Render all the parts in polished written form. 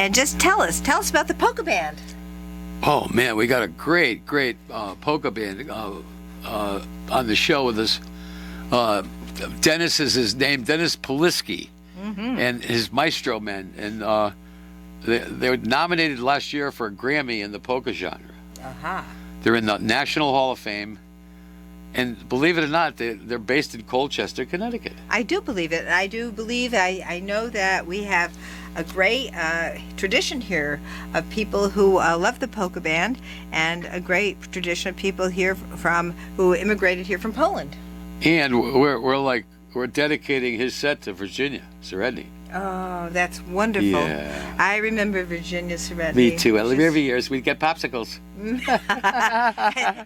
And just tell us about the polka band. Oh man, we got a great polka band on the show with us. Dennis is his name, Dennis Poliski, and his Maestro Men, and they were nominated last year for a Grammy in the polka genre. They're in the National Hall of Fame, and believe it or not, they're based in Colchester, Connecticut. I do believe it. I do believe. I know that we have a great tradition here of people who love the polka band, and a great tradition of people here who immigrated here from Poland. And we're dedicating his set to Virginia Seredny. Oh, that's wonderful. Yeah. I remember Virginia Seredny. Me too. Every year we'd get popsicles.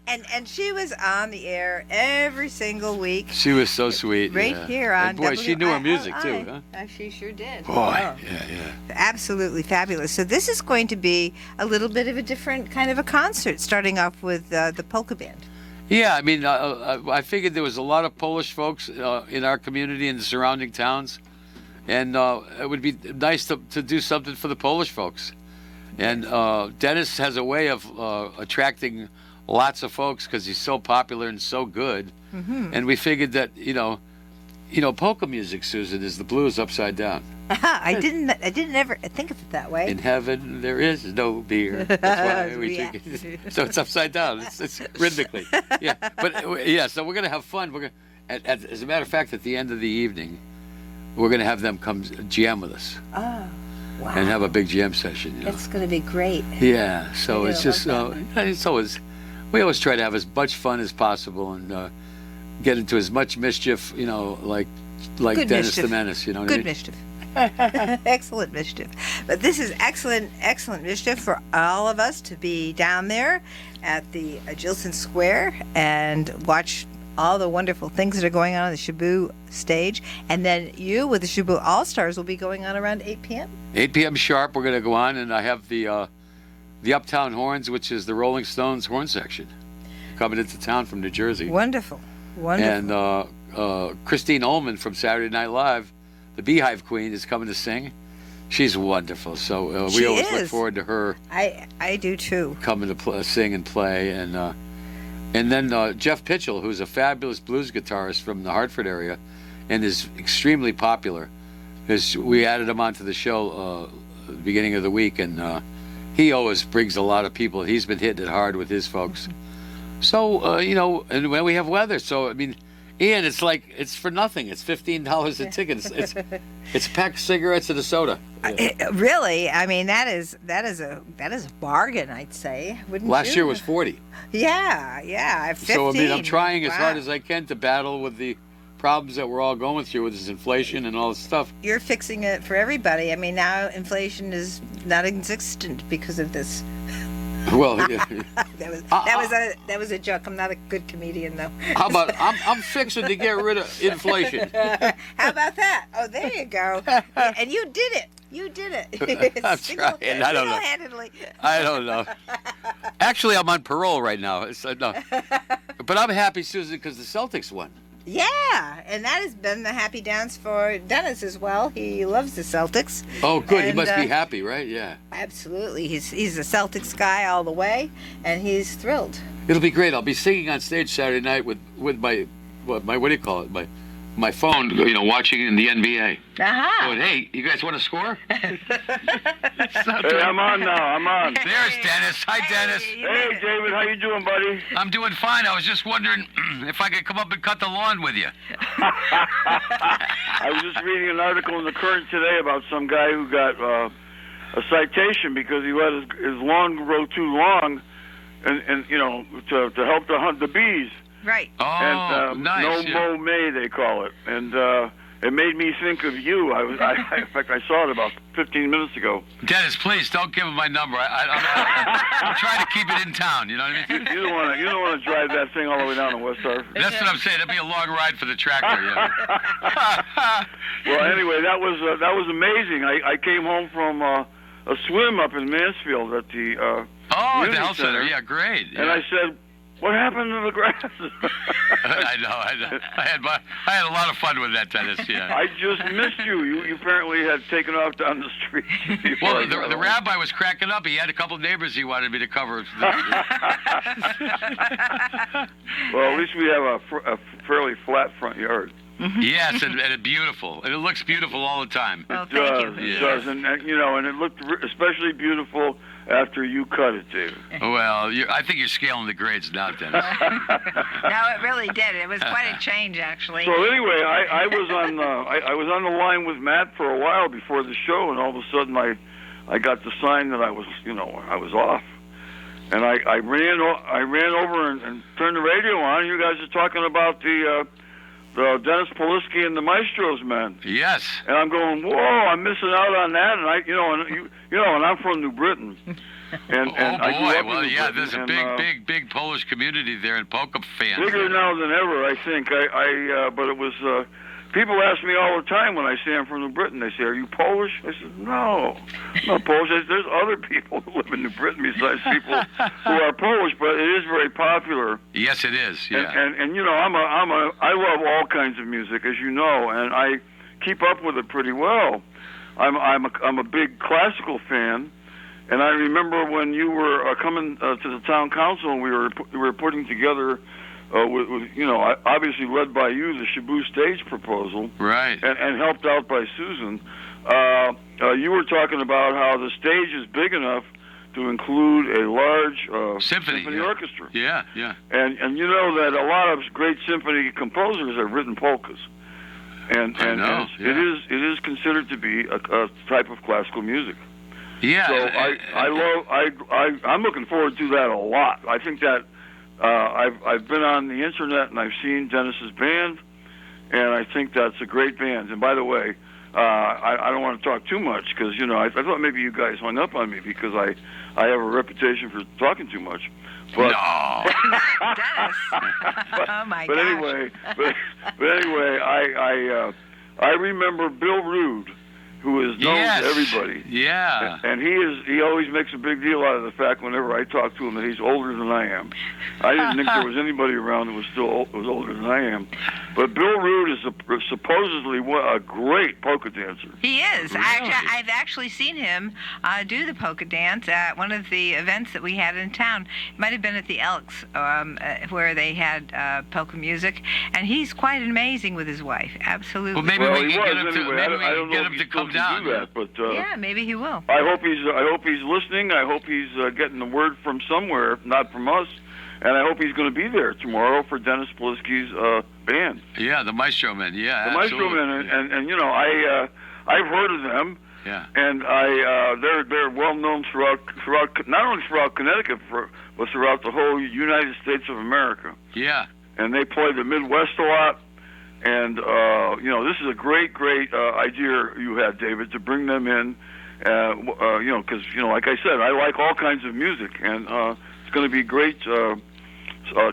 and she was on the air every single week. She was so sweet. Right here on and boy, she knew her music too, huh? She sure did. Boy, yeah. Absolutely fabulous. So this is going to be a little bit of a different kind of a concert, starting off with the polka band. Yeah, I mean, I figured there was a lot of Polish folks in our community and the surrounding towns, and it would be nice to do something for the Polish folks. And Dennis has a way of attracting lots of folks because he's so popular and so good. And we figured that polka music, Susan, is the blues upside down. I didn't ever think of it that way. In heaven there is no beer. That's why we drink it. So it's upside down. It's rhythmically. Yeah, but yeah. So we're gonna have fun. We're gonna, as a matter of fact, at the end of the evening, we're gonna have them come jam with us. Oh, wow! And have a big jam session. It's gonna be great. Yeah. So it's just it's always we always try to have as much fun as possible and get into as much mischief, like Good Dennis mischief. the Menace. You know what Good I mean? mischief. Excellent mischief. But this is excellent mischief for all of us to be down there at the Gilson Square and watch all the wonderful things that are going on the Shaboo stage. And then you with the Shaboo All-Stars will be going on around 8 p.m.? 8 p.m. sharp, we're going to go on, and I have the Uptown Horns, which is the Rolling Stones horn section, coming into town from New Jersey. Wonderful. And Christine Ullman from Saturday Night Live, the Beehive Queen, is coming to sing. She's wonderful, so we always look forward to her. I do too. Coming to sing and play, and then Jeff Pitchell, who's a fabulous blues guitarist from the Hartford area, and is extremely popular. We added him onto the show at the beginning of the week, and he always brings a lot of people. He's been hitting it hard with his folks. So and when we have weather, so I mean. Ian, it's for nothing. It's $15 a ticket. It's a pack of cigarettes and a soda. Really? I mean, that is a bargain, I'd say. Wouldn't you? Last year was 40. Yeah. 15. So I mean, I'm trying as hard as I can to battle with the problems that we're all going through with this inflation and all this stuff. You're fixing it for everybody. I mean, now inflation is not existent because of this. Well, yeah. that was a joke. I'm not a good comedian, though. How about I'm fixing to get rid of inflation. How about that? Oh, there you go. And you did it. I'm trying. I don't know. Actually, I'm on parole right now. No. But I'm happy, Susan, because the Celtics won. Yeah, and that has been the happy dance for Dennis as well. He loves the Celtics. Oh, good. He must be happy, right? Yeah. Absolutely. He's a Celtics guy all the way, and he's thrilled. It'll be great. I'll be singing on stage Saturday night with my what do you call it? My phone, watching in the NBA. Going, hey, you guys want to score? Hey, I'm on now. I'm on. There's Dennis. Hi, Dennis. Hey, David. How you doing, buddy? I'm doing fine. I was just wondering if I could come up and cut the lawn with you. I was just reading an article in the Current today about some guy who got a citation because he let his lawn grow too long, and to help to hunt the bees. Right. Oh, and, nice. No mow May, they call it. And it made me think of you. In fact, I saw it about 15 minutes ago. Dennis, please don't give him my number. I'm trying to keep it in town. You know what I mean? You don't want to drive that thing all the way down to West Hartford. That's what I'm saying. It'll be a long ride for the tractor. Yeah. Well, anyway, that was amazing. I came home from a swim up in Mansfield at the the Community health center. Yeah, great. Yeah. And I said, What happened to the grass? I know. I had a lot of fun with that, Dennis. Yeah. I just missed you. You apparently had taken off down the street. Well, the rabbi was cracking up. He had a couple of neighbors he wanted me to cover. Well, at least we have a fairly flat front yard. Yes, and it's beautiful. And it looks beautiful all the time. Well, It thank does. you. It does, and and it looked especially beautiful after you cut it, David. Well, I think you're scaling the grades now, Dennis. No, it really did. It was quite a change, actually. So anyway, I was on I was on the line with Matt for a while before the show, and all of a sudden I got the sign that I was off, and I ran over and turned the radio on. You guys are talking about the Dennis Polisky and the Maestros men. Yes. And I'm going, whoa! I'm missing out on that, and and I'm from New Britain. And Oh I grew boy! up in Well, New yeah, Britain, there's a and, big Polish community there, and polka fans. bigger now than ever, I think. But it was. People ask me all the time when I say I'm from New Britain. They say, "Are you Polish?" I said, "No, I'm not Polish." There's other people who live in New Britain besides people who are Polish, but it is very popular. Yes, it is. Yeah. And I love all kinds of music, as you know, and I keep up with it pretty well. I'm a big classical fan, and I remember when you were coming to the town council, and we were putting together. With obviously led by you, the Shabu stage proposal, Right. and helped out by Susan. You were talking about how the stage is big enough to include a large Symphony orchestra. Yeah, yeah. And you know that a lot of great symphony composers have written polkas, and I know, it is considered to be a type of classical music. Yeah. So I'm looking forward to that a lot. I think that. I've been on the internet and I've seen Dennis's band, and I think that's a great band. And by the way, I don't want to talk too much because I thought maybe you guys hung up on me because I have a reputation for talking too much. But, no. Dennis. Oh my but gosh. anyway, I remember Bill Rude, who is known Yes. to everybody. Yeah. And he always makes a big deal out of the fact whenever I talk to him that he's older than I am. I didn't think there was anybody around that was older than I am. But Bill Rude is supposedly a great polka dancer. He is. Really? I've actually seen him do the polka dance at one of the events that we had in town. It might have been at the Elks, where they had polka music, and he's quite amazing with his wife. Absolutely. Well, maybe Well, we he can was get him to anyway. maybe I we don't can know get if him he to still come can down. do that, but yeah, maybe he will. I hope he's listening. I hope he's getting the word from somewhere, not from us. And I hope he's going to be there tomorrow for Dennis Polisky's band. Yeah, the Maestro Men. Yeah, The Maestro absolutely. Men, and I've heard of them, Yeah. and they're well known throughout not only throughout Connecticut but throughout the whole United States of America. Yeah. And they play the Midwest a lot. And this is a great idea you had, David, to bring them in. Because like I said, I like all kinds of music, and it's going to be great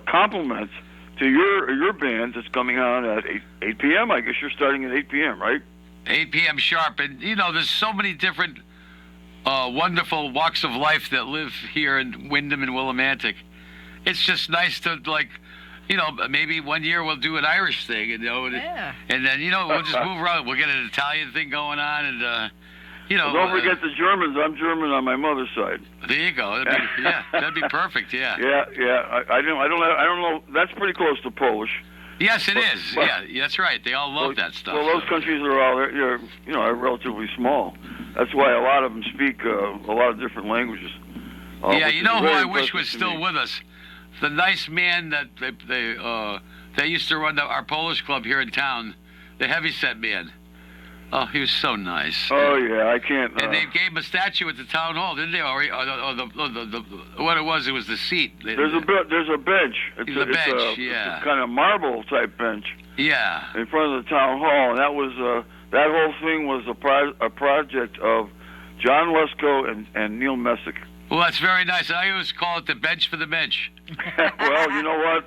compliment to your band that's coming on at 8 p.m. I guess you're starting at 8 p.m., right? 8 p.m. sharp. And, there's so many different wonderful walks of life that live here in Wyndham and Willimantic. It's just nice to, maybe one year we'll do an Irish thing, Yeah. and then, we'll just move around. We'll get an Italian thing going on, and, Don't forget the Germans. I'm German on my mother's side. There you go. That'd be perfect, yeah. Yeah. I don't know. That's pretty close to Polish. Yes, it is. Yeah, that's right. They all love that stuff. Well, those countries are all are relatively small. That's why a lot of them speak a lot of different languages. Yeah, which you is know who very I wish impressive was to still me. with us? The nice man that they used to run our Polish club here in town, the heavyset man. Oh, he was so nice. Oh yeah, I can't. And they gave him a statue at the town hall, didn't they? Or what it was the seat. There's a bench. It's The bench, it's yeah. a kind of marble type bench Yeah. in front of the town hall, and that was that whole thing was a project of John Lesko and Neil Messick. Well, that's very nice. I always call it the bench for the bench. Well, you know what?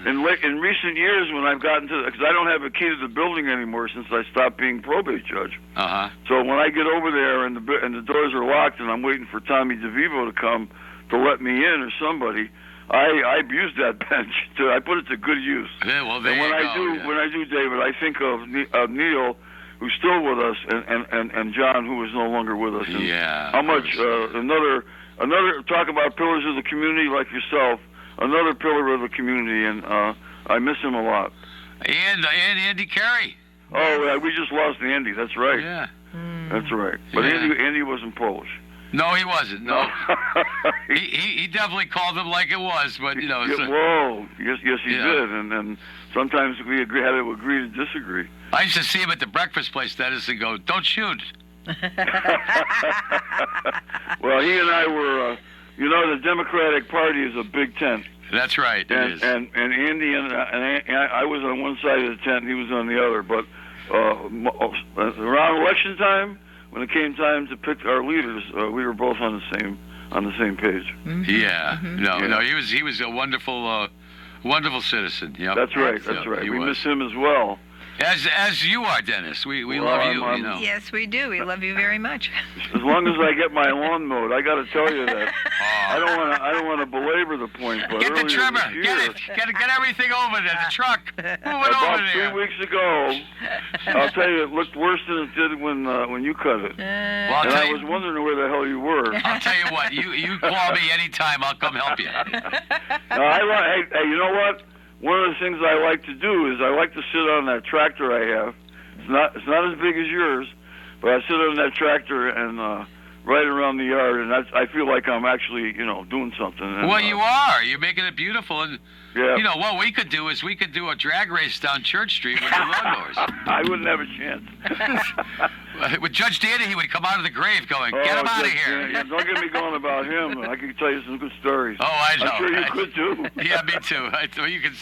in recent years when I've gotten to, because I don't have a key to the building anymore since I stopped being probate judge. Uh-huh. So when I get over there and the doors are locked and I'm waiting for Tommy DeVivo to come to let me in or somebody, I abuse that bench. I put it to good use. Yeah, well, there And when you I go. do, yeah. when I do, David, I think of Neil, who's still with us, and John, who is no longer with us. And Yeah, how much another talk about pillars of the community like yourself, another pillar of the community, and I miss him a lot. And Andy Carey. Oh, we just lost Andy. That's right. Yeah. That's right. But Yeah. Andy wasn't Polish. No, he wasn't. No. he definitely called him like it was, but you know. Yeah, So, whoa, yes, he Yeah. did, and sometimes we had to agree to disagree. I used to see him at the breakfast place, Dennis, and go, "Don't shoot." Well, he and I were, the Democratic Party is a big tent, That's right. It is. and Andy and I was on one side of the tent, and he was on the other. But around election time, when it came time to pick our leaders, we were both on the same page. Yeah. No, Yeah. no. He was a wonderful citizen. Yeah. That's right. Yeah, That's right. he We was. miss him as well. As you are, Dennis. We Well, love you. I'm- You know. Yes, we do. We love you very much. As long as I get my lawn mowed, I got to tell you that. I don't want to belabor the point, but Get the earlier trimmer. this year, Get it. Get everything over there. The truck. Move it about over 3 there. weeks ago, I'll tell you, it looked worse than it did when you cut it. Well, I'll And tell I you. was wondering where the hell you were. I'll tell you what. You call me anytime. I'll come help you. Hey, you know what? One of the things I like to do is I like to sit on that tractor I have. It's not as big as yours, but I sit on that tractor and ride around the yard, and I feel like I'm actually doing something. And, Well, you are. You're making it beautiful, and Yeah. you know what we could do is we could do a drag race down Church Street with the lawnmowers. I wouldn't have a chance. With Judge Danny, he would come out of the grave going, "Get him Oh, out of Judge, here." yeah, don't get me going about him. I can tell you some good stories. Oh, I know. I'm sure you right? could too. Yeah, me too. I thought you could.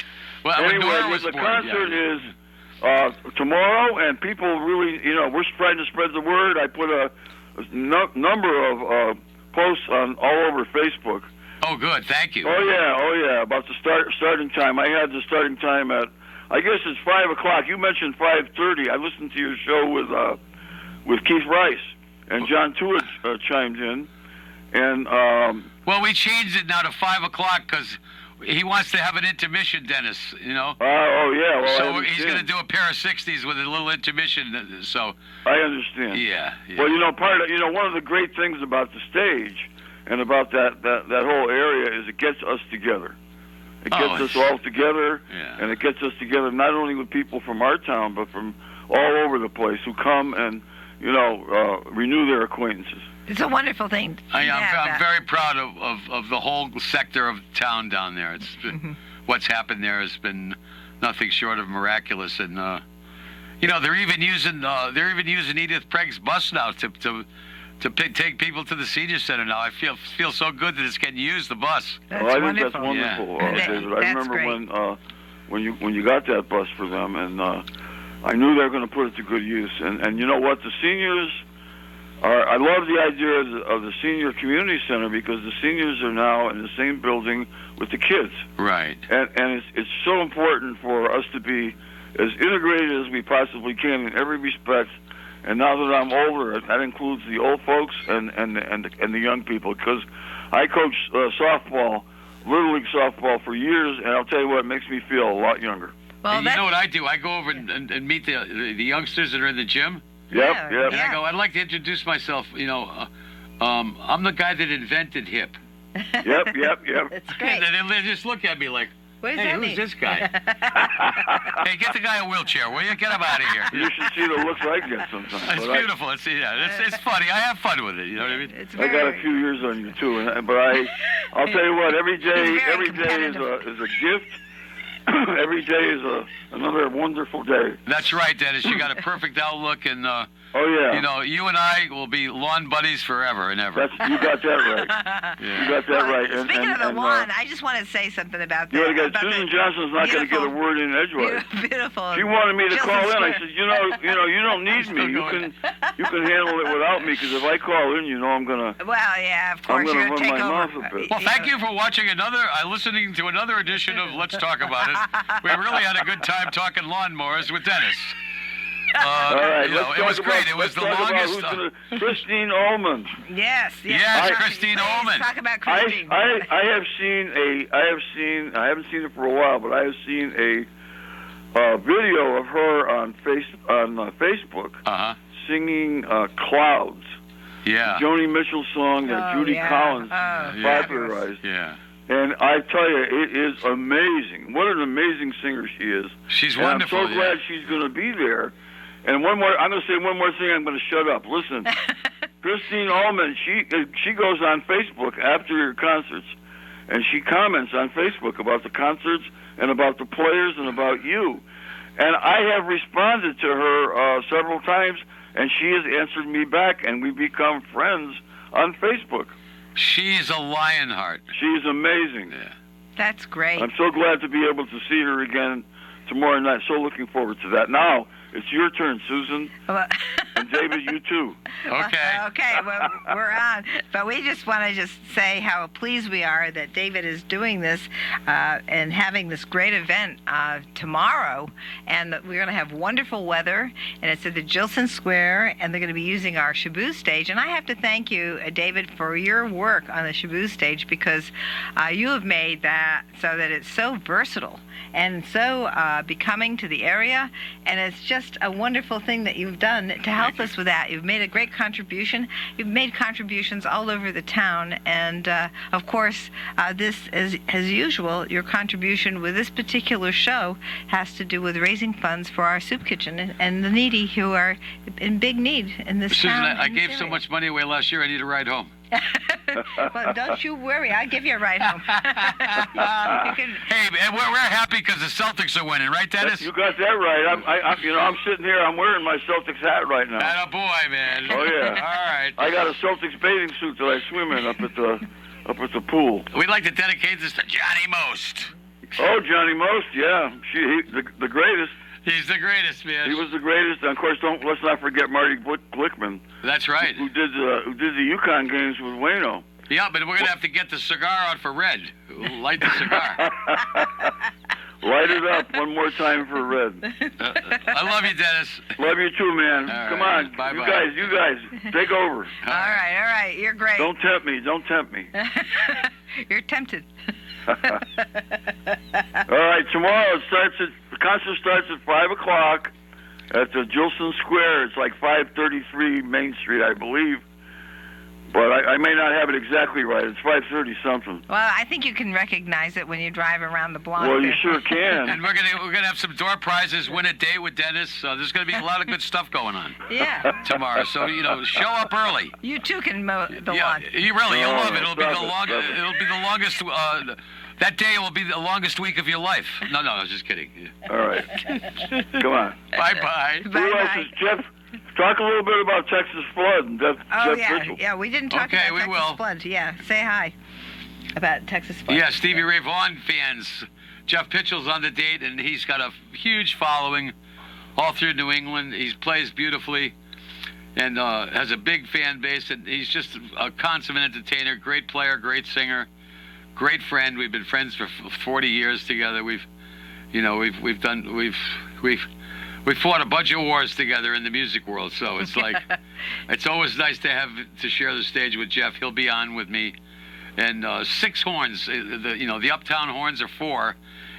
Well, when Anyway, Nora was the born, concert yeah. is tomorrow, and people really, we're trying to spread the word. I put a number of posts on all over Facebook. Oh, good. Thank you. Oh yeah, about the starting time. I had the starting time at, I guess it's 5:00. You mentioned 5:30. I listened to your show with Keith Rice, and John Tewitt chimed in, and Well, we changed it now to 5:00 because he wants to have an intermission, Dennis. You know. oh yeah, well, So I he's going to understand. do a pair of 60s with a little intermission. So I understand. yeah. Well, one of the great things about the stage and about that whole area is it gets us together. It gets us all together, Yeah. and it gets us together not only with people from our town, but from all over the place who come and renew their acquaintances. It's a wonderful thing. I'm that. very proud of the whole sector of town down there. It's been, what's happened there has been nothing short of miraculous, and they're even using Edith Pregg's bus now to take people to the senior center now. I feel so good that it's getting used, the bus. That's Well, I think wonderful. that's wonderful, Yeah. David. I That's remember great. when you got that bus for them, and I knew they were going to put it to good use. And you know what? The seniors I love the idea of the senior community center because the seniors are now in the same building with the kids. Right. And it's so important for us to be as integrated as we possibly can in every respect. And now that I'm older, that includes the old folks and the young people, because I coached softball, Little League softball for years, and I'll tell you what, it makes me feel a lot younger. Well, And you know what I do? I go over and meet the youngsters that are in the gym, Yeah, Yep. and I go, I'd like to introduce myself. I'm the guy that invented hip. Yep. That's great. And they just look at me like, What does hey, that who's mean? this guy? Hey, get the guy a wheelchair, will you? Get him out of here. You should see the looks I get sometimes. It's But beautiful. It's funny. I have fun with it. You know what I mean? It's I got a few years on you too, but I'll tell you what. Every day is a gift. Every day is another wonderful day. That's right, Dennis. You got a perfect outlook, and Oh yeah. You know, you and I will be lawn buddies forever and ever. You got that right. Yeah. You got that Well, right. Speaking of the lawn, I just want to say something about that. about Susan the Johnson's not going to get a word in edgewise. Beautiful. She wanted me to Jilson call in. I Square. said, you don't need me. You can handle it without me because if I call in, I'm gonna. Well, yeah, of course. I'm You're gonna going to run take my over. mouth a bit. Well, thank you for watching listening to another edition of Let's Talk About It. We really had a good time talking lawnmowers with Dennis. All right, It was great. It was the longest. Christine Ullman. Yes. Yes, Christine Please Ullman. Talk about I Christine. haven't seen it for a while, but I have seen a video of her on Facebook singing "Clouds," Yeah. Joni Mitchell song that Judy Collins popularized. Yeah. And I tell you, it is amazing. What an amazing singer she is. She's And wonderful. I'm so glad she's going to be there. And I'm going to say one more thing. I'm going to shut up. Listen, Christine Ullman, she goes on Facebook after your concerts, and she comments on Facebook about the concerts and about the players and about you. And I have responded to her several times, and she has answered me back, and we become friends on Facebook. She's a Lionheart. She's amazing. Yeah. That's great. I'm so glad to be able to see her again tomorrow night. So looking forward to that. Now, it's your turn, Susan. Well, And David, you too. Okay. Okay, well, we're on. But we just want to just say how pleased we are that David is doing this and having this great event tomorrow. And that we're going to have wonderful weather. And it's at the Jilson Square. And they're going to be using our Shaboo stage. And I have to thank you, David, for your work on the Shaboo stage because you have made that so that it's so versatile and so becoming to the area. And it's just a wonderful thing that you've done to help us with that. You've made a great contribution. You've made contributions all over the town. And, of course, this, as usual, your contribution with this particular show has to do with raising funds for our soup kitchen and the needy who are in big need in this Susan, town. I gave so much money away last year, I need a ride home. Well, don't you worry. I'll give you a ride home. You can, Hey, man, we're happy because the Celtics are winning, right, Dennis? You got that right. I'm sitting here. I'm wearing my Celtics hat right now. Atta boy, man. Oh yeah. All right. I got a Celtics bathing suit that I swim in up at the pool. We'd like to dedicate this to Johnny Most. Oh, Johnny Most, yeah, the greatest. He's the greatest, man. He was the greatest. And of course, let's not forget Marty Glickman, That's right. who did the Yukon games with Wayno. Yeah, but we're going to have to get the cigar out for Red. Light the cigar. Light it up one more time for Red. I love you, Dennis. Love you too, man. All Come right. on, Bye-bye. you guys, take over. all right. You're great. Don't tempt me. You're tempted. All right, tomorrow the concert starts at 5:00 at the Jilson Square. It's like 533 Main Street, I believe. But I may not have it exactly right. It's 5:30 something. Well, I think you can recognize it when you drive around the block. Well, you there. sure can. And we're gonna have some door prizes, win a date with Dennis. There's gonna be a lot of good stuff going on Yeah. tomorrow. So show up early. You too can mow the Yeah, lawn. you'll love it. It'll be stop the it. It'll be the longest. That day will be the longest week of your life. No, I was just kidding. All right. Come on. Bye. Who else Bye-bye. is Jeff? Talk a little bit about Texas flood and Jeff Oh, Mitchell. yeah. We didn't talk Okay, about we Texas will. flood. Yeah, say hi about Texas flood. Yeah, Stevie Ray Vaughan fans. Jeff Pitchell's on the date, and he's got a huge following all through New England. He plays beautifully and has a big fan base, and he's just a consummate entertainer, great player, great singer, great friend. We've been friends for 40 years together. We've fought a bunch of wars together in the music world, so it's like it's always nice to share the stage with Jeff. He'll be on with me, and 6 horns. The Uptown horns are 4,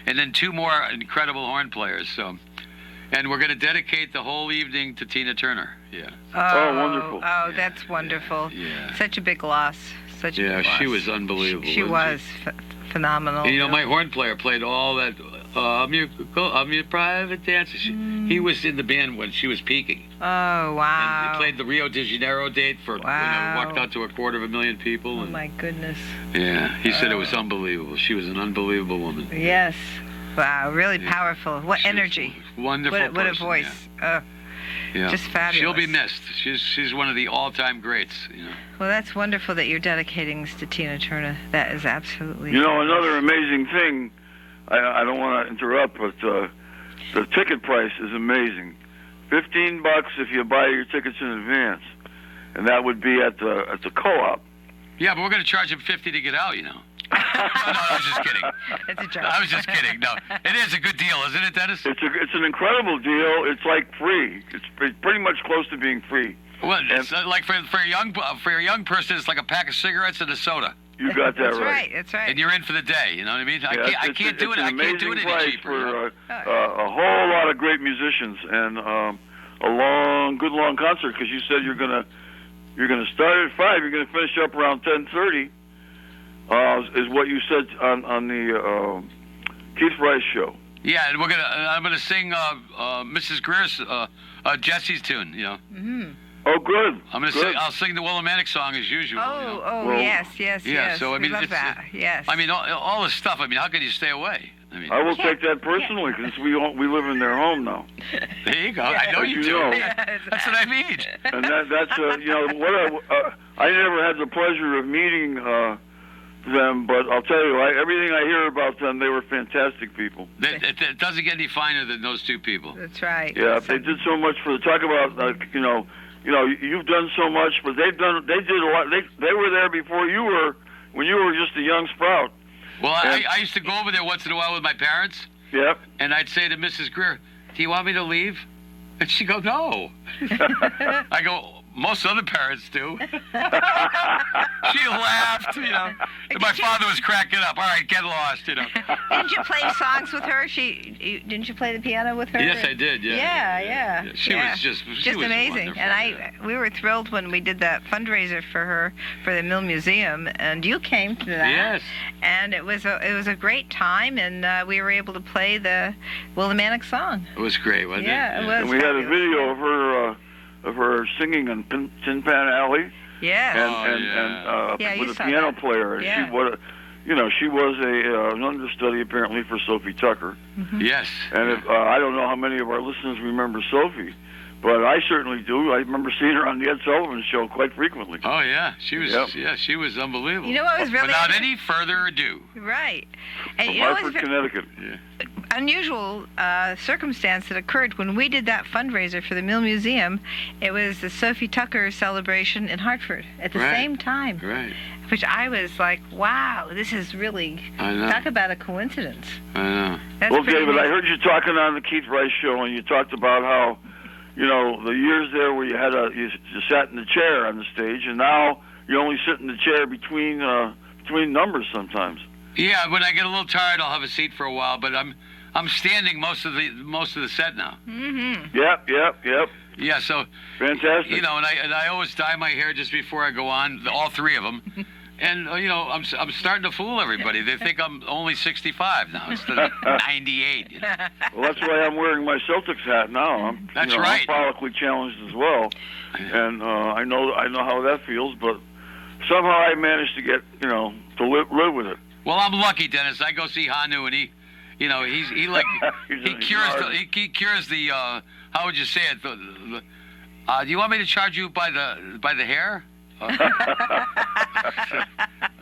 and then 2 more incredible horn players. So, and we're going to dedicate the whole evening to Tina Turner. Yeah. Oh, wonderful. Oh, that's wonderful. Yeah. Such a big loss. Such a big loss. She was unbelievable. She wasn't was phenomenal. And, my horn player played all that. I'm your private dancer. He was in the band when she was peaking. Oh, wow. And he played the Rio de Janeiro date for walked out to 250,000 people. Oh, And, my goodness. yeah, he said it was unbelievable. She was an unbelievable woman. Yes. Wow, really powerful. What energy. Wonderful. What a person, voice. Yeah. Just fabulous. She'll be missed. She's one of the all-time greats. Well, that's wonderful that you're dedicating this to Tina Turner. That is absolutely. Another amazing thing. I don't want to interrupt, but the ticket price is amazing. $15 if you buy your tickets in advance, and that would be at the co-op. Yeah, but we're going to charge him $50 to get out. No, I was just kidding. It's a joke. I was just kidding. No, it is a good deal, isn't it, Dennis? It's an incredible deal. It's like free. It's pretty much close to being free. Well, it's like for a young person, it's like a pack of cigarettes and a soda. You got that That's right. That's right. And you're in for the day. You know what I mean? I can't do it. I can't do it any cheaper. For a whole lot of great musicians and a good long concert. Because you said you're gonna start at 5. You're gonna finish up around 10:30. Is what you said on the Keith Rice show. Yeah, and I'm gonna sing Mrs. Greer's Jesse's tune. Mm-hmm. Oh, good. I'll sing the Willimantic song as usual. Well, yes. Yeah. So I mean, we love that. Yes. I mean, all this stuff. I mean, how can you stay away? I will take that personally because we live in their home now. There you go. I know you do. That's what I mean. And that's I never had the pleasure of meeting them, but I'll tell you, everything I hear about them, they were fantastic people. It doesn't get any finer than those two people. That's right. Yeah, they did so much for talk about you've done so much, but they did a lot. They were there before you were, when you were just a young sprout. Well, I used to go over there once in a while with my parents. Yep. And I'd say to Mrs. Greer, "Do you want me to leave?" And she'd go, "No." I go, "Most other parents do." She laughed, And my father was cracking up. All right, get lost, Didn't you play songs with her? Didn't you play the piano with her? Yes, I did. Yeah. She was just amazing. Wonderful, and we were thrilled when we did that fundraiser for her for the Mill Museum, and you came to that. Yes. And it was a great time, and we were able to play the Willimantic song. It was great, wasn't it? Yeah, it was. And we had a video of her singing on Tin Pan Alley. Yeah. And with a piano player. And she was an understudy apparently for Sophie Tucker. Mm-hmm. Yes. And I don't know how many of our listeners remember Sophie, but I certainly do. I remember seeing her on the Ed Sullivan Show quite frequently. Oh yeah, she was. Yep. Yeah, she was unbelievable. You know what was really without any further ado. Right. And From Hartford, Connecticut. Yeah. Unusual circumstance that occurred when we did that fundraiser for the Mill Museum. It was the Sophie Tucker celebration in Hartford at the same time. Right. Which I was like, wow, this is really, talk about a coincidence. I know. Well, David, I heard you talking on the Keith Rice Show, and you talked about how, the years there where you sat in the chair on the stage, and now you only sit in the chair between numbers sometimes. Yeah, when I get a little tired, I'll have a seat for a while, but I'm standing most of the set now. Mm-hmm. Yep. Yeah, so fantastic. And I always dye my hair just before I go on, all three of them. And I'm starting to fool everybody. They think I'm only 65 now instead of 98. Well, that's why I'm wearing my Celtics hat now. That's right. I'm follically challenged as well, and I know how that feels. But somehow I managed to get to live with it. Well, I'm lucky, Dennis. I go see Hanu, and he cures the how would you say it? Do you want me to charge you by the hair?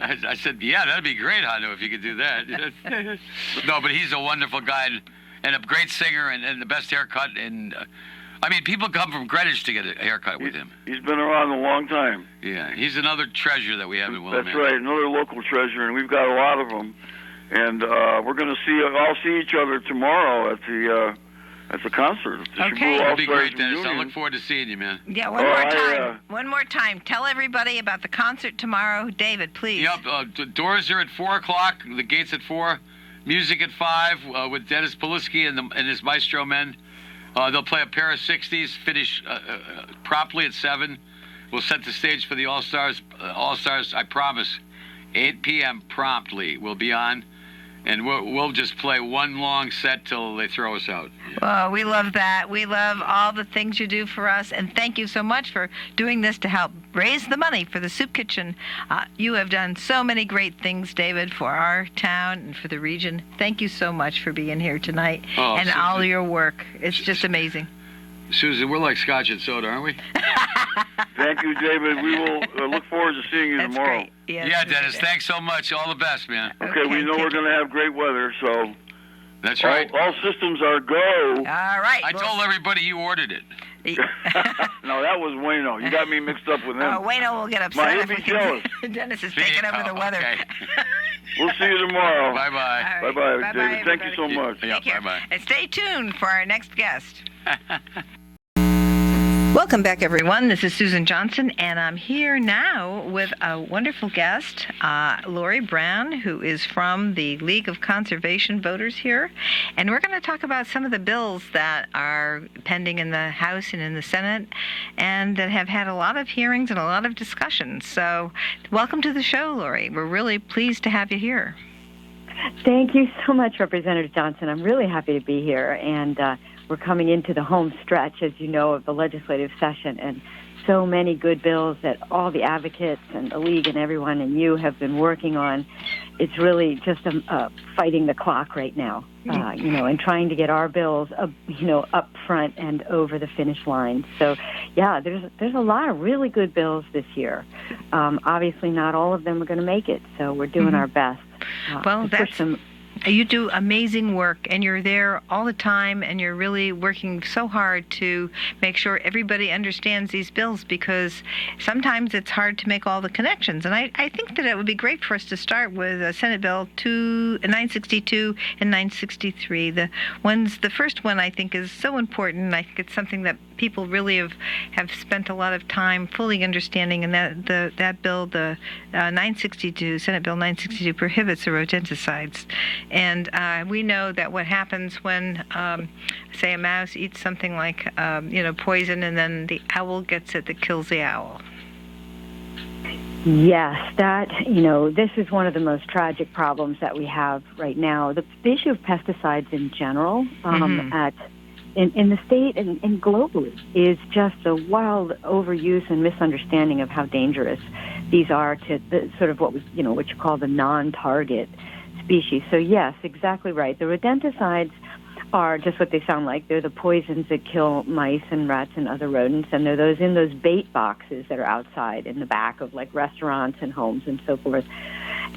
I said, yeah, that'd be great, Hanu, if you could do that. No, but he's a wonderful guy and a great singer and the best haircut. And people come from Greenwich to get a haircut with him. He's been around a long time. Yeah, he's another treasure that we have in Willimantic. That's right, another local treasure, and we've got a lot of them. And we're going to all see each other tomorrow at the concert. Okay. That'd be great, Dennis. I look forward to seeing you, man. Yeah, one more time. Tell everybody about the concert tomorrow. David, please. Yep, the doors are at 4 o'clock, the gates at 4, music at 5 with Dennis Polisky and his Maestro men. They'll play a pair of 60s, finish promptly at 7. We'll set the stage for the All-Stars. All-Stars, I promise, 8 p.m. promptly we'll be on. And we'll just play one long set till they throw us out. Yeah. Well, we love that. We love all the things you do for us. And thank you so much for doing this to help raise the money for the Soup Kitchen. You have done so many great things, David, for our town and for the region. Thank you so much for being here tonight and all your work. It's just amazing. Susan, we're like Scotch and soda, aren't we? Thank you, David. We will look forward to seeing you That's tomorrow. great. Yes, Yeah, Dennis, thanks so much. All the best, man. Okay, we know we're going to have great weather, so That's right. all systems are go. All right. I told everybody you ordered it. No, that was Wayno. You got me mixed up with him. Wayno will get upset he'll if be we jealous. Dennis is taking over the weather. Okay. We'll see you tomorrow. Bye-bye. All right. Bye-bye, Bye-bye, David. Thank you so everybody. much. Yeah, Take care. bye-bye. And stay tuned for our next guest. Welcome back, everyone. This is Susan Johnson, and I'm here now with a wonderful guest, Lori Brown, who is from the League of Conservation Voters here. And we're going to talk about some of the bills that are pending in the House and in the Senate and that have had a lot of hearings and a lot of discussions. So welcome to the show, Lori. We're really pleased to have you here. Thank you so much, Representative Johnson. I'm really happy to be here, and we're coming into the home stretch, as you know, of the legislative session, and so many good bills that all the advocates and the League and everyone and you have been working on. It's really just fighting the clock right now, and trying to get our bills, up front and over the finish line. So, yeah, there's a lot of really good bills this year. Obviously, not all of them are going to make it, so we're doing our best. Well, you do amazing work, and you're there all the time, and you're really working so hard to make sure everybody understands these bills, because sometimes it's hard to make all the connections. And I think that it would be great for us to start with Senate Bill 962 and 963. The first one I think is so important. I think it's something that people really have spent a lot of time fully understanding, and that bill, the 962, Senate Bill 962, prohibits the rodenticides. And we know that what happens when, say, a mouse eats something like, poison, and then the owl gets it, that kills the owl. Yes, this is one of the most tragic problems that we have right now. The issue of pesticides in general, in the state and globally, is just a wild overuse and misunderstanding of how dangerous these are to the sort of what you call the non-target species. So yes, exactly right. The rodenticides are just what they sound like. They're the poisons that kill mice and rats and other rodents, and they're those in those bait boxes that are outside in the back of like restaurants and homes and so forth.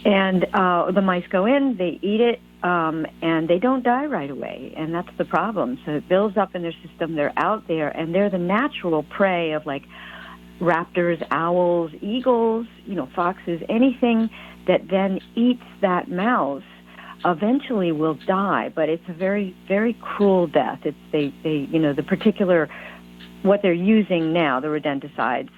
And the mice go in, they eat it, and they don't die right away, and that's the problem. So it builds up in their system. They're out there, and they're the natural prey of like raptors, owls, eagles, foxes, anything that then eats that mouse eventually will die, but it's a very, very cruel death. It's the particular, what they're using now, the rodenticides,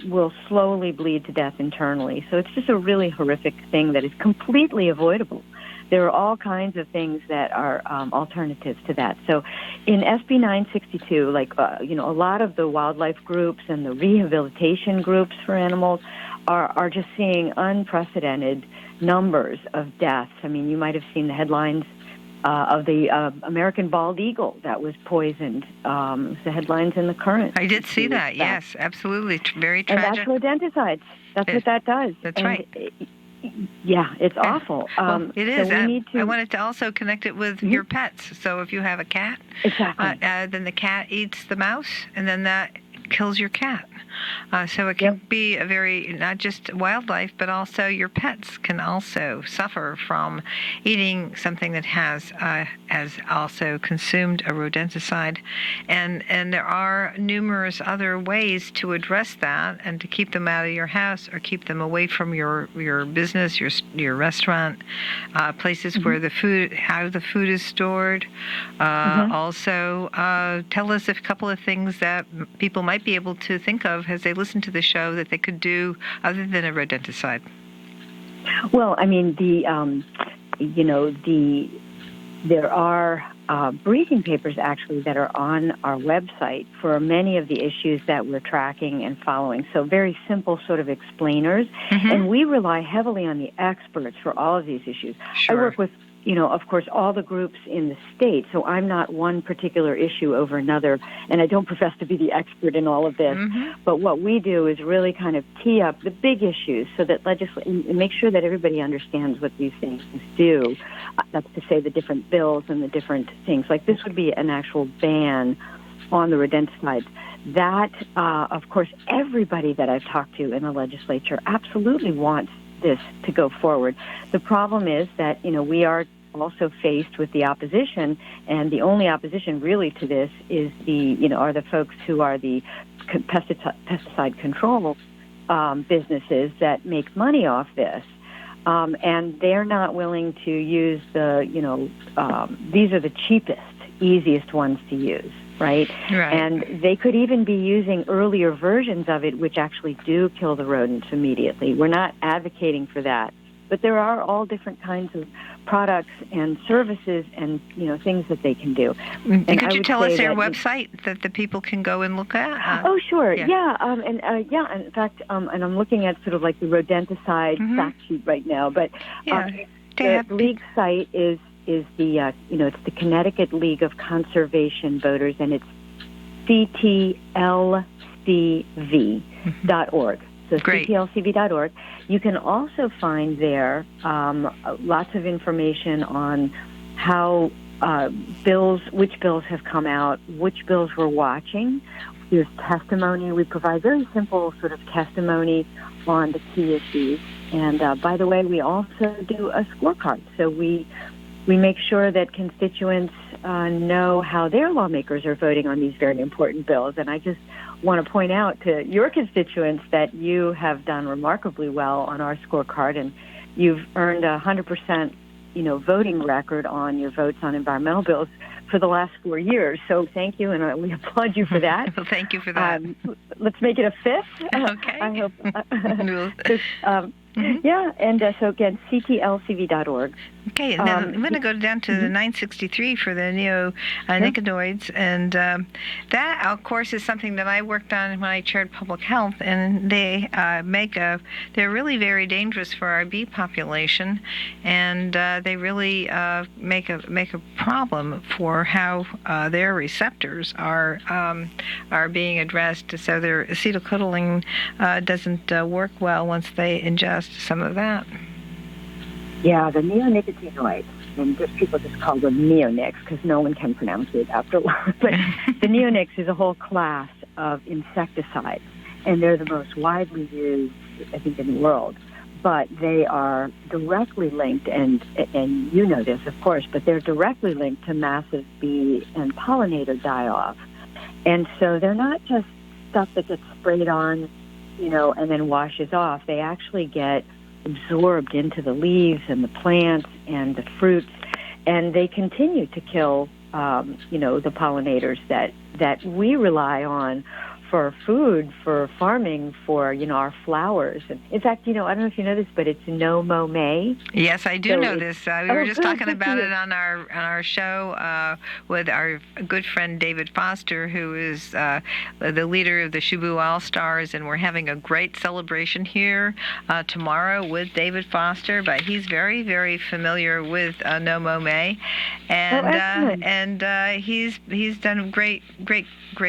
will slowly bleed to death internally. So it's just a really horrific thing that is completely avoidable. There are all kinds of things that are alternatives to that. So in SB 962, a lot of the wildlife groups and the rehabilitation groups for animals are just seeing unprecedented numbers of deaths. I mean, you might have seen the headlines of the American bald eagle that was poisoned. The headlines in the Current. I did see that. Yes, absolutely. Very tragic. And that's rodenticides. That's what that does. That's right. Yeah, it's awful. It is. So we need to... I wanted to also connect it with your pets. So if you have a cat, exactly. Then the cat eats the mouse, and then that kills your cat. So it can be a very, not just wildlife, but also your pets can also suffer from eating something that has also consumed a rodenticide. And there are numerous other ways to address that and to keep them out of your house or keep them away from your business, your restaurant, places where how the food is stored. Also, tell us a couple of things that people might be able to think of as they listen to the show that they could do other than a rodenticide. Well, I mean, there are briefing papers actually that are on our website for many of the issues that we're tracking and following. So very simple sort of explainers. And we rely heavily on the experts for all of these issues. Sure. I work with of course, all the groups in the state. So I'm not one particular issue over another, and I don't profess to be the expert in all of this. But what we do is really kind of tee up the big issues so that make sure that everybody understands what these things do. That's to say the different bills and the different things. Like this would be an actual ban on the rodenticides. That, of course, everybody that I've talked to in the legislature absolutely wants this to go forward. The problem is that, we are also faced with the opposition, and the only opposition really to this is are the folks who are the pesticide control businesses that make money off this. And they're not willing to use these are the cheapest, easiest ones to use. Right? And they could even be using earlier versions of it, which actually do kill the rodents immediately. We're not advocating for that. But there are all different kinds of products and services and, things that they can do. And could you tell us their website that the people can go and look at? Oh, sure. Yeah. In fact, and I'm looking at sort of like the rodenticide fact sheet right now. But the league site is the it's the Connecticut League of Conservation Voters, and it's ctlcv.org. So ctlcv.org. You can also find there lots of information on how which bills have come out, which bills we're watching. There's testimony. We provide very simple sort of testimony on the key issues. And by the way, we also do a scorecard. So we make sure that constituents know how their lawmakers are voting on these very important bills. And I just want to point out to your constituents that you have done remarkably well on our scorecard, and you've earned 100%, voting record on your votes on environmental bills for the last 4 years. So thank you, and we applaud you for that. Well, thank you for that. Let's make it a fifth. Okay. I hope. Yeah, and so again, ctlcv.org. Okay, and then I'm going to go down to the 963 for the neonicotinoids, and that, of course, is something that I worked on when I chaired public health, and they they're really very dangerous for our bee population, and they really make a problem for how their receptors are being addressed. So their acetylcholine doesn't work well once they ingest some of that. Yeah, the neonicotinoids, and people just call them neonics because no one can pronounce it after a while. But the neonics is a whole class of insecticides, and they're the most widely used, I think, in the world. But they are directly linked, and you know this, of course, but they're directly linked to massive bee and pollinator die-off. And so they're not just stuff that gets sprayed on, and then washes off. They actually get absorbed into the leaves and the plants and the fruits, and they continue to kill, the pollinators that we rely on for food, for farming, for, our flowers. And in fact, I don't know if you know this, but it's No Mow May. Yes, I do know this. We were just talking about it on our show with our good friend David Foster, who is the leader of the Shubu All-Stars, and we're having a great celebration here tomorrow with David Foster, but he's very, very familiar with No Mow May, and he's done great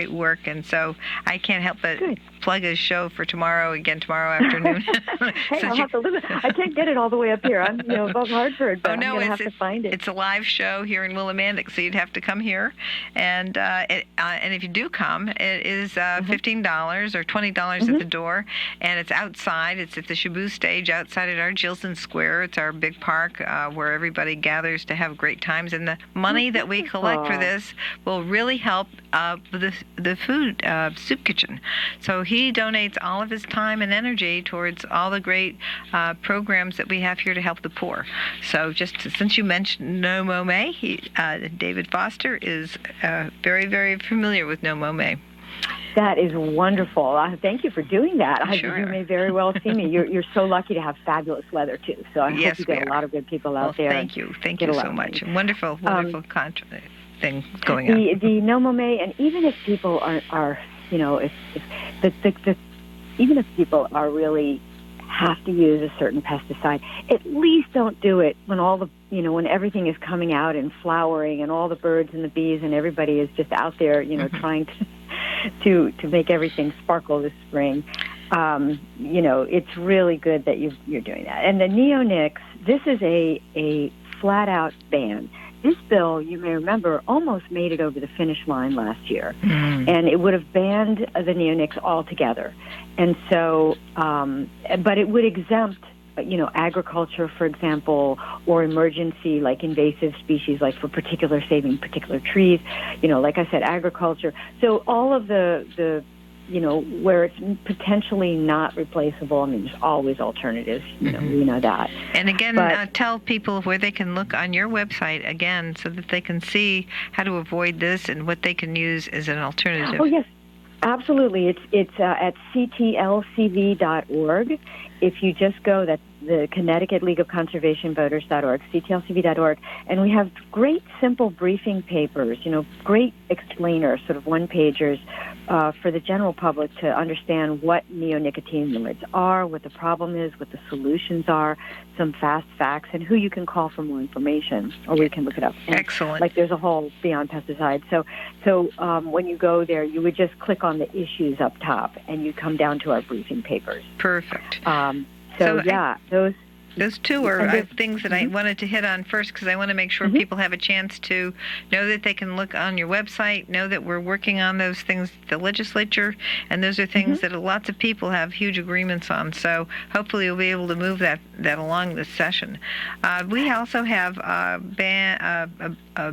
work, and so I can't help but plug his show for tomorrow afternoon. Hey, I'll have to listen. I can't get it all the way up here. I'm above Hartford, but I'm going to have to find it. It's a live show here in Willimantic, so you'd have to come here. And if you do come, it is $15 or $20 at the door, and it's outside. It's at the Shubu stage outside at our Jilson Square. It's our big park where everybody gathers to have great times. And the money that we collect for this will really help the food soup kitchen. So he donates all of his time and energy towards all the great programs that we have here to help the poor. So just since you mentioned No Mow May, David Foster is very, very familiar with No Mow May. That is wonderful. Thank you for doing that. Sure. You may very well see me. You're so lucky to have fabulous weather, too. So I hope you get a lot of good people out there. Thank you. Thank you so much. Wonderful thing going on. The No Mow May, and even if people are even if people are really have to use a certain pesticide, at least don't do it when when everything is coming out and flowering and all the birds and the bees and everybody is just out there, trying to make everything sparkle this spring. It's really good that you're doing that. And the neonics, this is a flat out ban. this bill, you may remember, almost made it over the finish line last year, and it would have banned the neonics altogether. And so, but it would exempt, agriculture, for example, or emergency, like invasive species, like for saving particular trees, like I said, agriculture. So all of the where it's potentially not replaceable. I mean, there's always alternatives. We know that. And again, tell people where they can look on your website again, so that they can see how to avoid this and what they can use as an alternative. Oh yes, absolutely. It's at ctlcv.org. If you just go, that's the Connecticut League of Conservation Voters.org, ctlcv.org, and we have great, simple briefing papers, great explainers, sort of one-pagers for the general public to understand what neonicotinoids are, what the problem is, what the solutions are, some fast facts, and who you can call for more information, or we can look it up. And excellent. Like there's a whole Beyond Pesticides. So when you go there, you would just click on the issues up top, and you come down to our briefing papers. Perfect. Those two are things that I wanted to hit on first, because I want to make sure people have a chance to know that they can look on your website, know that we're working on those things, the legislature, and those are things that lots of people have huge agreements on. So hopefully we'll be able to move that along this session. We also have a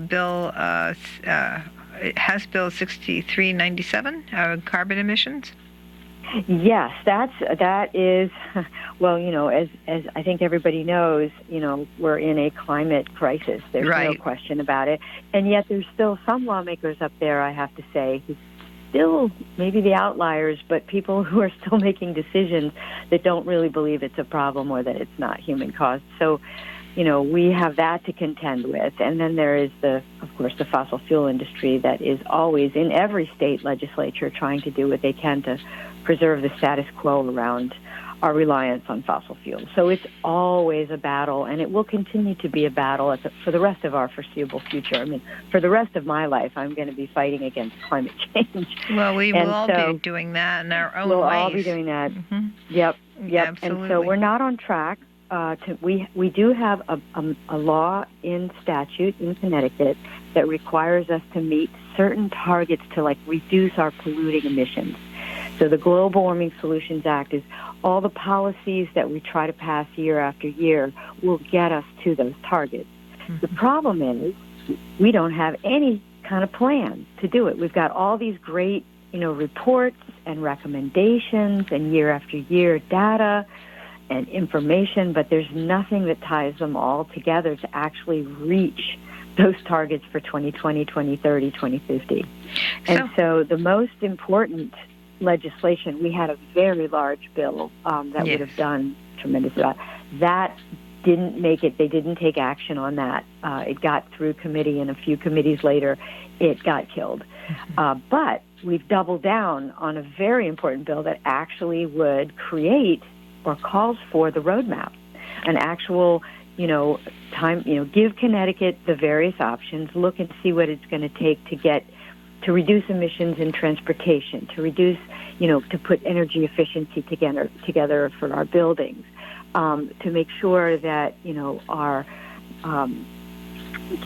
bill, House Bill 6397, carbon emissions. Yes, that is, well, as I think everybody knows, we're in a climate crisis. There's no question about it. And yet there's still some lawmakers up there, I have to say, who still, maybe the outliers, but people who are still making decisions that don't really believe it's a problem or that it's not human caused. So, we have that to contend with. And then there is of course, the fossil fuel industry that is always in every state legislature trying to do what they can to preserve the status quo around our reliance on fossil fuels. So it's always a battle, and it will continue to be a battle for the rest of our foreseeable future. I mean, for the rest of my life, I'm going to be fighting against climate change. Well, we will all be doing that in our own ways. We'll all be doing that. Yep. Absolutely. And so we're not on track. We do have a law in statute in Connecticut that requires us to meet certain targets to reduce our polluting emissions. So the Global Warming Solutions Act is all the policies that we try to pass year after year will get us to those targets. The problem is we don't have any kind of plan to do it. We've got all these great, reports and recommendations and year after year data and information, but there's nothing that ties them all together to actually reach those targets for 2020, 2030, 2050. And so the most important legislation, we had a very large bill that would have done tremendous about that. Didn't make it. They didn't take action on that. It got through committee, and a few committees later, it got killed. But we've doubled down on a very important bill that actually would create or calls for the roadmap, an actual, give Connecticut the various options, look and see what it's going to take to reduce emissions in transportation, to reduce, to put energy efficiency together for our buildings, to make sure that, our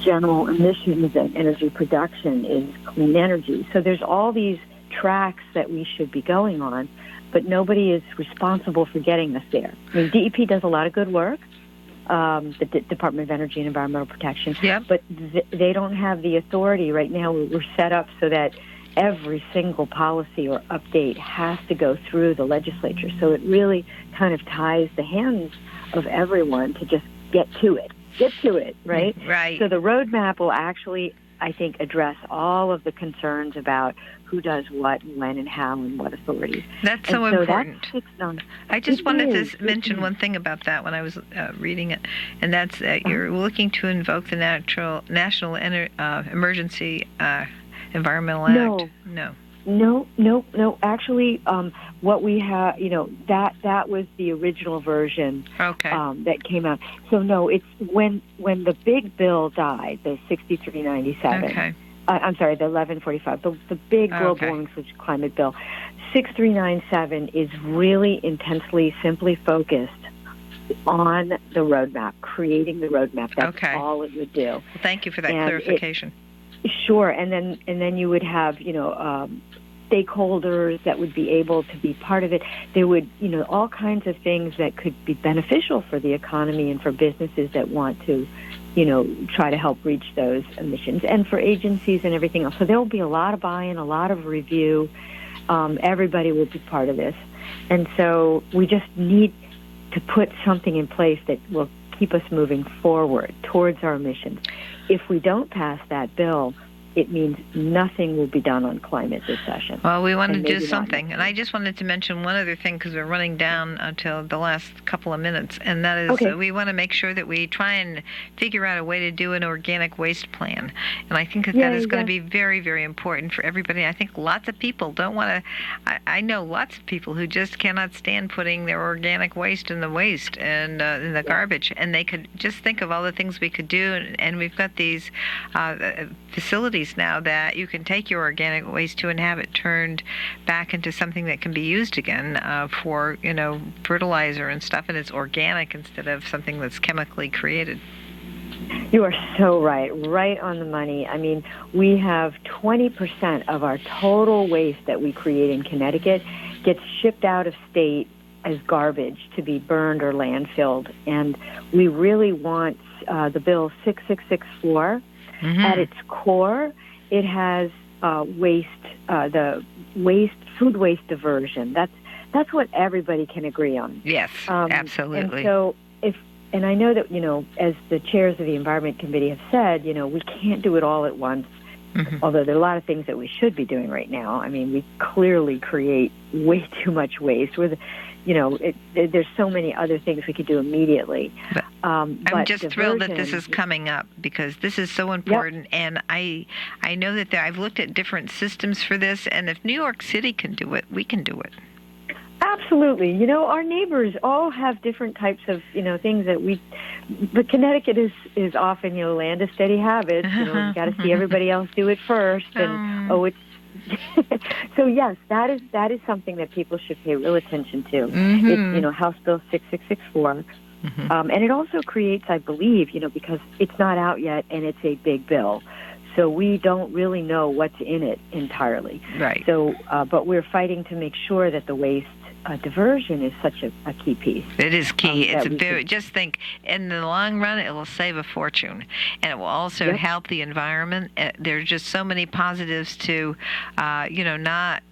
general emissions and energy production is clean energy. So there's all these tracks that we should be going on, but nobody is responsible for getting us there. I mean, DEP does a lot of good work, the Department of Energy and Environmental Protection, but they don't have the authority. Right now we're set up so that every single policy or update has to go through the legislature. So it really kind of ties the hands of everyone to just get to it, right? Right. So the roadmap will actually, I think, address all of the concerns about who does what, when, and how, and what authorities. That's so important. I just wanted to mention one thing about that when I was reading it, and that's that you're looking to invoke the National Emergency Environmental Act. No. Actually, what we have, that was the original version that came out. So no, it's when the big bill died, the 6397. Okay. I'm sorry, the 1145, the big global warming climate bill. 6397 is really intensely, simply focused on the roadmap, creating the roadmap. That's Okay. all it would do. Well, thank you for that And clarification. Sure, and then you would have stakeholders that would be able to be part of it. There would all kinds of things that could be beneficial for the economy and for businesses that want to try to help reach those emissions, and for agencies and everything else. So there will be a lot of buy-in, a lot of review. Everybody will be part of this, and so we just need to put something in place that will keep us moving forward towards our emissions. If we don't pass that bill, it means nothing will be done on climate this session. Well, we want to And do maybe not something. And I just wanted to mention one other thing because we're running down until the last couple of minutes. And that is Okay. we want to make sure that we try and figure out a way to do an organic waste plan. And I think that Yeah, is going yeah. to be very, very important for everybody. I think lots of people don't want to. I know lots of people who just cannot stand putting their organic waste in the waste and in the garbage. And they could just think of all the things we could do. And we've got these facilities now that you can take your organic waste to and have it turned back into something that can be used again for fertilizer and stuff, and it's organic instead of something that's chemically created. You are so right on the money. I mean, we have 20% of our total waste that we create in Connecticut gets shipped out of state as garbage to be burned or landfilled, and we really want the bill 6664. At its core, it has food waste diversion. That's what everybody can agree on. Yes, absolutely. And so and I know that as the chairs of the Environment Committee have said, we can't do it all at once. Although there are a lot of things that we should be doing right now. I mean, we clearly create way too much waste. There's so many other things we could do immediately. I'm just thrilled that this diversion- is coming up because this is so important. And I know that I've looked at different systems for this, and if New York City can do it, we can do it. Absolutely. Our neighbors all have different types of, things that but Connecticut is often, land of steady habits. You got to see everybody else do it first. And, so yes, that is something that people should pay real attention to. It's, House Bill 6664. And it also creates, I believe, because it's not out yet and it's a big bill. So we don't really know what's in it entirely. Right. So, but we're fighting to make sure that the waste diversion is such a key piece. It is key. that It's we very. could- Just think, in the long run, it will save a fortune, and it will also Yep. help the environment. There are just so many positives to, not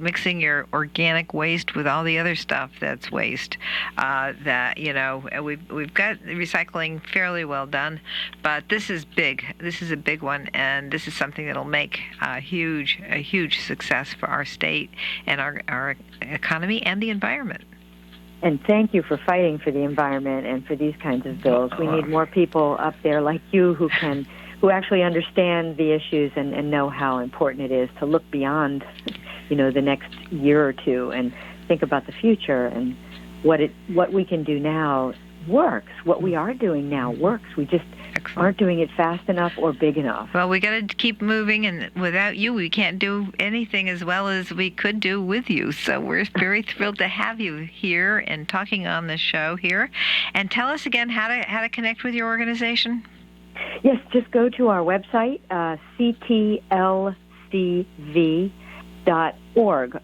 mixing your organic waste with all the other stuff that's waste. That we've got recycling fairly well done, but this is big. This is a big one, and this is something that'll make a huge success for our state and our economy and the environment. And thank you for fighting for the environment and for these kinds of bills. We need more people up there like you who actually understand the issues and know how important it is to look beyond, the next year or two and think about the future and what we can do now works. What we are doing now works. We just aren't doing it fast enough or big enough. Well, we got to keep moving, and without you, we can't do anything as well as we could do with you. So we're very thrilled to have you here and talking on the show here. And tell us again how to connect with your organization. Yes, just go to our website, ctlcv.org,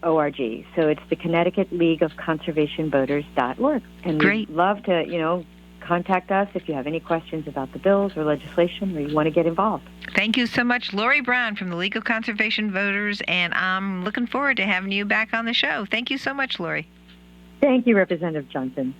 O-R-G. So it's the Connecticut League of Conservation Voters.org. And Great. we'd love to, contact us if you have any questions about the bills or legislation or you want to get involved. Thank you so much, Lori Brown from the League of Conservation Voters, and I'm looking forward to having you back on the show. Thank you so much, Lori. Thank you, Representative Johnson.